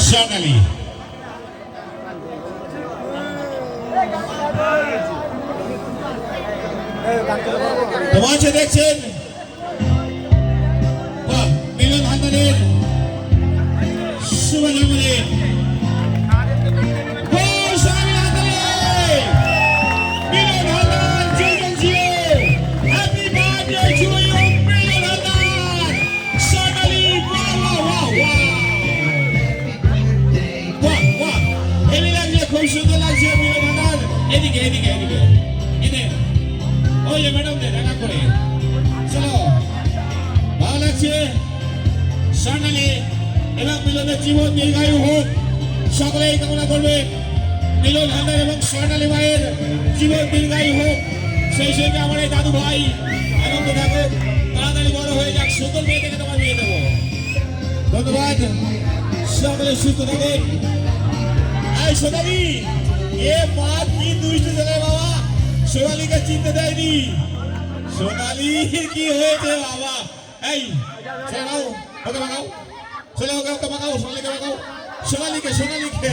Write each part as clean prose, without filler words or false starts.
সোনালী। মঞ্চে দেখছেন মিলন হালদারের শুভ জন্মদিন। খুব সুন্দর লাগছে মিলন হালদার। এদিকে এদিকে এদিকে এদিকে ওই যে ম্যাডাম দেখা করে চলো, ভালো লাগছে। সোনালী এবং মিলনের জীবন দীর্ঘায়ু হোক, সকলেই কামনা করবে মিলন হালদার এবং সোনালী ভাইয়ের জীবন দীর্ঘায়ু হোক। সেই সঙ্গে আমার এই দাদু ভাই আনন্দ থাকুক, তাড়াতাড়ি বড় হয়ে যাক, সুন্দর মেয়ে থেকে তোমার বিয়ে দেবো। ধন্যবাদ, সকলে সুস্থ থাকুন। এই সোনালী, এ মা কি দুইটি ছেলে বাবা, সোনালীকে চিনতে দেয়নি। সোনালী কি হয়েছে বাবা? এই শোনাও, ওকে মাগাও, চলে ওকে ওকে মাগাও, সোনালীকে মাগাও, সোনালীকে সোনালীকে।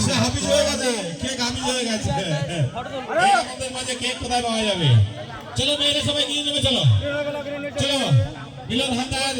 সে হাফিজ হয়ে গেছে, কেক হাফিজ হয়ে গেছে। আমাদের মাঝে কেক কোথায় পাওয়া যাবে? চলো মেয়েরা সবাই নিয়ে নেবে, চলো চলো। মিলন হালদার